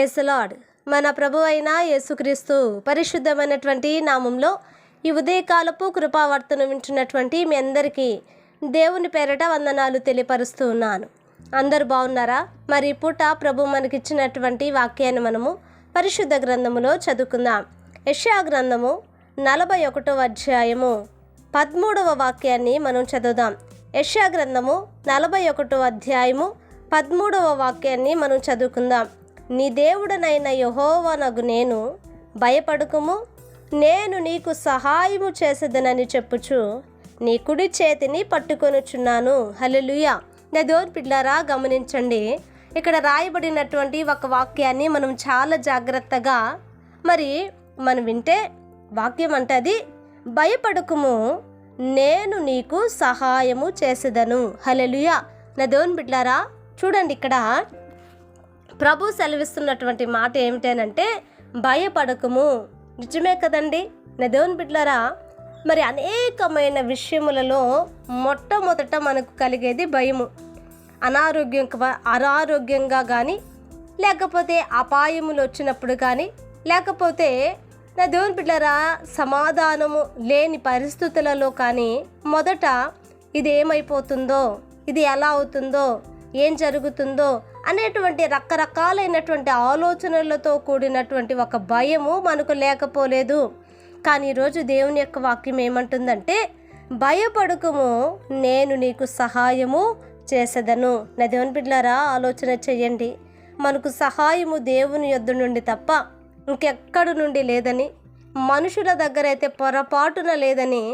Praise the lord. మన ప్రభు అయిన యేసుక్రీస్తు పరిశుద్ధమైనటువంటి నామంలో ఈ ఉదయకాలపు కృపావర్తను వింటున్నటువంటి మీ అందరికీ దేవుని పేరట వందనాలు తెలియపరుస్తూ ఉన్నాను. అందరు బాగున్నారా? మరి ఈ పూట ప్రభు మనకిచ్చినటువంటి వాక్యాన్ని మనము పరిశుద్ధ గ్రంథములో చదువుకుందాం. యెషయా గ్రంథము 41వ అధ్యాయము 13వ వాక్యాన్ని మనం చదువుదాం. యెషయా గ్రంథము 41వ అధ్యాయము 13వ వాక్యాన్ని మనం చదువుకుందాం. నీ దేవుడనైన యెహోవానగు నేను, భయపడకుము, నేను నీకు సహాయము చేసేదనని చెప్పుచు నీ కుడి చేతిని పట్టుకొనుచున్నాను. హల్లెలూయా. నా దేవుని పిల్లారా, గమనించండి. ఇక్కడ రాయబడినటువంటి ఒక వాక్యాన్ని మనం చాలా జాగ్రత్తగా మనం వింటే వాక్యం అంటది, భయపడకుము, నేను నీకు సహాయము చేసేదను. హల్లెలూయా. నా దేవుని బిడ్డలారా, చూడండి, ఇక్కడ ప్రభు సెలవిస్తున్నటువంటి మాట ఏమిటనంటే భయపడకుము. నిజమే కదండి నా దేవుని బిడ్డలారా. అనేకమైన విషయములలో మొట్టమొదట మనకు కలిగేది భయము. అనారోగ్యంగా కానీ, లేకపోతే అపాయములు వచ్చినప్పుడు కానీ, లేకపోతే నా దేవుని బిడ్డలారా సమాధానము లేని పరిస్థితులలో కానీ మొదట ఇది ఏమైపోతుందో, ఇది ఎలా అవుతుందో, ఏం జరుగుతుందో అనేటువంటి రకరకాలైనటువంటి ఆలోచనలతో కూడినటువంటి ఒక భయము మనకు లేకపోలేదు. కానీ ఈరోజు దేవుని యొక్క వాక్యం ఏమంటుందంటే, భయపడకుము, నేను నీకు సహాయము చేసేదను. నా దేవుని బిడ్డలారా, ఆలోచన చెయ్యండి. మనకు సహాయము దేవుని యొద్ద నుండి తప్ప ఇంకెక్కడి నుండి లేదని, మనుషుల దగ్గర అయితే పొరపాటున లేదని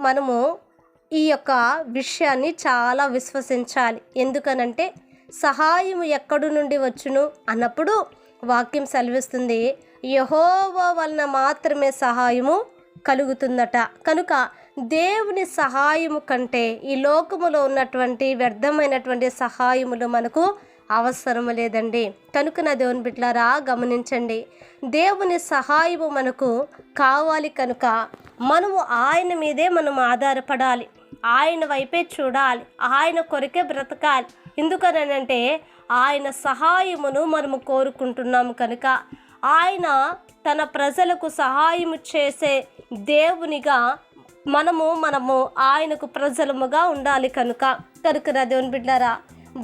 మనము ఈ యొక్క విషయాన్ని చాలా విశ్వసించాలి. ఎందుకనంటే సహాయము ఎక్కడి నుండి వచ్చును అన్నప్పుడు వాక్యం సెలవిస్తుంది, యెహోవా వలన మాత్రమే సహాయము కలుగుతుందట. కనుక దేవుని సహాయము కంటే ఈ లోకములో ఉన్నటువంటి వ్యర్థమైనటువంటి సహాయములు మనకు అవసరం లేదండి. కనుక నా దేవుని బిడ్డలారా, గమనించండి. దేవుని సహాయము మనకు కావాలి కనుక మనము ఆయన మీదే మనం ఆధారపడాలి, ఆయన వైపే చూడాలి, ఆయన కొరకే బ్రతకాలి. ఎందుకనంటే ఆయన సహాయమును మనము కోరుకుంటున్నాము కనుక, ఆయన తన ప్రజలకు సహాయము చేసే దేవునిగా మనము ఆయనకు ప్రజలముగా ఉండాలి. కనుక నా దేవుని బిడ్డలారా,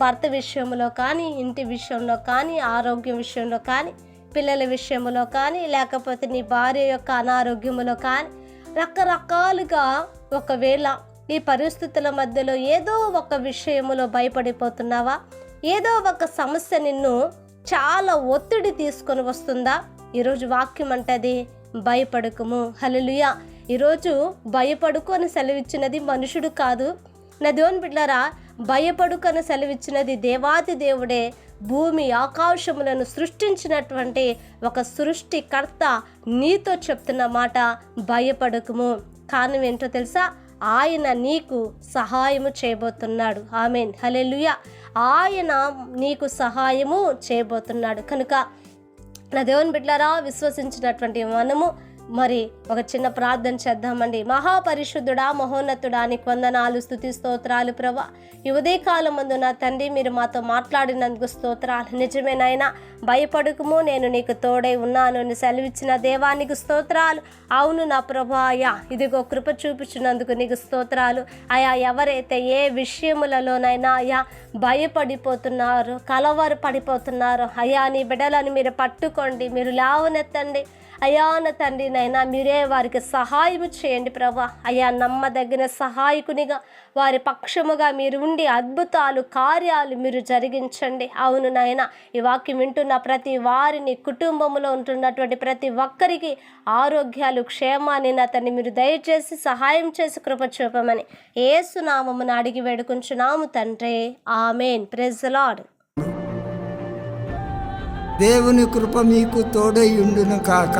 భర్త విషయంలో కానీ, ఇంటి విషయంలో కానీ, ఆరోగ్యం విషయంలో కానీ, పిల్లల విషయంలో కానీ, లేకపోతే నీ భార్య యొక్క అనారోగ్యములో కానీ, రకరకాలుగా ఒకవేళ ఈ పరిస్థితుల మధ్యలో ఏదో ఒక విషయములో భయపడిపోతున్నావా? ఏదో ఒక సమస్య నిన్ను చాలా ఒత్తిడి తీసుకొని వస్తుందా? ఈరోజు వాక్యం అంటది, భయపడకుము. హల్లెలూయా. ఈరోజు భయపడుకు అని సెలవిచ్చినది మనుషుడు కాదు. నా దేవుని బిడ్డలారా, భయపడుకు అని సెలవిచ్చినది దేవాది దేవుడే. భూమి ఆకాశములను సృష్టించినటువంటి ఒక సృష్టికర్త నీతో చెప్తున్న మాట, భయపడకుము. కారణం ఏంటో తెలుసా? ఆయన నీకు సహాయము చేయబోతున్నాడు. ఆమేన్, హల్లెలూయా. ఆయన నీకు సహాయము చేయబోతున్నాడు. కనుక నా దేవుని బిడ్డలారా, విశ్వసించినటువంటి మనము ఒక చిన్న ప్రార్థన చేద్దామండి. మహాపరిశుద్ధుడా, మహోన్నతుడా, నీకు వందనాలు, స్తుతి స్తోత్రాలు ప్రభా. ఈ ఉదయకాలం ముందు నా తండ్రి, మీరు మాతో మాట్లాడినందుకు స్తోత్రాలు. నిజమేనైనా, భయపడకుము, నేను నీకు తోడై ఉన్నాను అని సెలవిచ్చిన దేవానికి స్తోత్రాలు. అవును నా ప్రభా, అయ్యా ఇదిగో కృప చూపించినందుకు నీకు స్తోత్రాలు. అయా, ఎవరైతే ఏ విషయములలోనైనా అయ్యా భయపడిపోతున్నారు, కలవర పడిపోతున్నారు, అయ్యా నీ బిడ్డలను మీరు పట్టుకోండి, మీరు లేవనెత్తండి అయ్యా. నా తండ్రి నైనా, మీరే వారికి సహాయం చేయండి ప్రభా. అయ్యా, నమ్మదగిన సహాయకునిగా వారి పక్షముగా మీరు ఉండి అద్భుతాలు, కార్యాలు మీరు జరిగించండి. అవును నాయన, ఈ వాక్యం వింటున్న ప్రతి వారిని, కుటుంబంలో ఉంటున్నటువంటి ప్రతి ఒక్కరికి ఆరోగ్యాలు, క్షేమాన్ని నా తండ్రి మీరు దయచేసి సహాయం చేసి కృప చూపమని యేసు నామమున అడిగి వేడుకుంటున్నాము తండ్రి. ఆమేన్. Praise the Lord. దేవుని కృప మీకు తోడై ఉండును కాక.